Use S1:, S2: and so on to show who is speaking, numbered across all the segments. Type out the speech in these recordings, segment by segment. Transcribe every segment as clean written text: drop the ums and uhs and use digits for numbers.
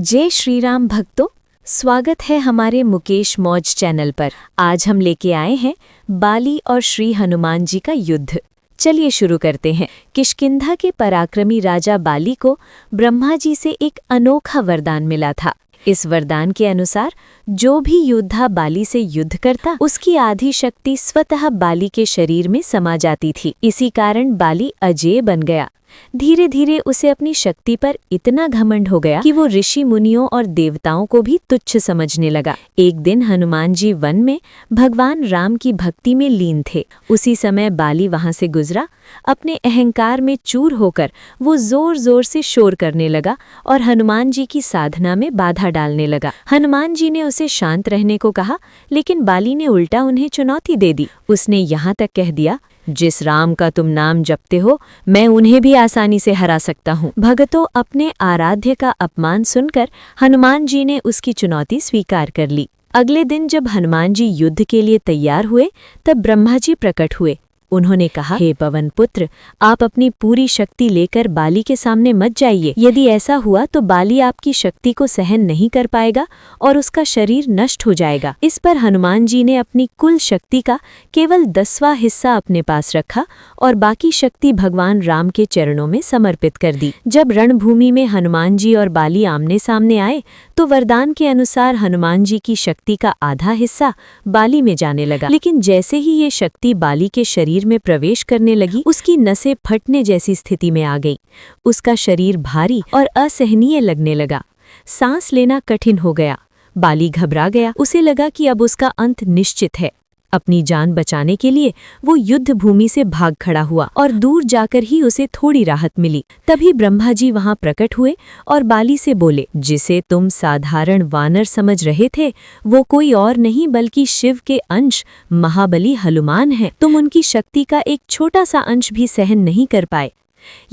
S1: जय श्री राम भक्तों, स्वागत है हमारे मुकेश मौज चैनल पर। आज हम लेके आए हैं बाली और श्री हनुमान जी का युद्ध। चलिए शुरू करते हैं। किष्किंधा के पराक्रमी राजा बाली को ब्रह्मा जी से एक अनोखा वरदान मिला था। इस वरदान के अनुसार जो भी योद्धा बाली से युद्ध करता, उसकी आधी शक्ति स्वतः बाली के शरीर में समा जाती थी। इसी कारण बाली अजेय बन गया। धीरे धीरे उसे अपनी शक्ति पर इतना घमंड हो गया कि वो ऋषि मुनियों और देवताओं को भी तुच्छ समझने लगा। एक दिन हनुमान जी वन में भगवान राम की भक्ति में लीन थे। उसी समय बाली वहां से गुजरा। अपने अहंकार में चूर होकर वो जोर जोर से शोर करने लगा और हनुमान जी की साधना में बाधा डालने लगा। हनुमान जी ने उसे शांत रहने को कहा, लेकिन बाली ने उल्टा उन्हें चुनौती दे दी। उसने यहाँ तक कह दिया, जिस राम का तुम नाम जपते हो, मैं उन्हें भी आसानी से हरा सकता हूँ। भगतों, अपने आराध्य का अपमान सुनकर हनुमान जी ने उसकी चुनौती स्वीकार कर ली। अगले दिन जब हनुमान जी युद्ध के लिए तैयार हुए, तब ब्रह्मा जी प्रकट हुए। उन्होंने कहा, हे पवन पुत्र, आप अपनी पूरी शक्ति लेकर बाली के सामने मत जाइए। यदि ऐसा हुआ तो बाली आपकी शक्ति को सहन नहीं कर पाएगा और उसका शरीर नष्ट हो जाएगा। इस पर हनुमान जी ने अपनी कुल शक्ति का केवल 10वां हिस्सा अपने पास रखा और बाकी शक्ति भगवान राम के चरणों में समर्पित कर दी। जब रणभूमि में हनुमान जी और बाली आमने सामने आए, तो वरदान के अनुसार हनुमान जी की शक्ति का आधा हिस्सा बाली में जाने लगा। लेकिन जैसे ही ये शक्ति बाली के शरीर में प्रवेश करने लगी, उसकी नसें फटने जैसी स्थिति में आ गई। उसका शरीर भारी और असहनीय लगने लगा। सांस लेना कठिन हो गया। बाली घबरा गया। उसे लगा कि अब उसका अंत निश्चित है। अपनी जान बचाने के लिए वो युद्ध भूमि से भाग खड़ा हुआ और दूर जाकर ही उसे थोड़ी राहत मिली। तभी ब्रह्मा जी वहां प्रकट हुए और बाली से बोले, जिसे तुम साधारण वानर समझ रहे थे, वो कोई और नहीं बल्कि शिव के अंश महाबली हनुमान है। तुम उनकी शक्ति का एक छोटा सा अंश भी सहन नहीं कर पाए।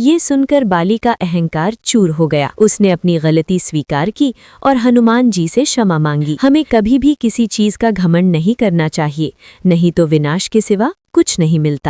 S1: ये सुनकर बाली का अहंकार चूर हो गया। उसने अपनी गलती स्वीकार की और हनुमान जी से क्षमा मांगी। हमें कभी भी किसी चीज का घमंड नहीं करना चाहिए, नहीं तो विनाश के सिवा कुछ नहीं मिलता।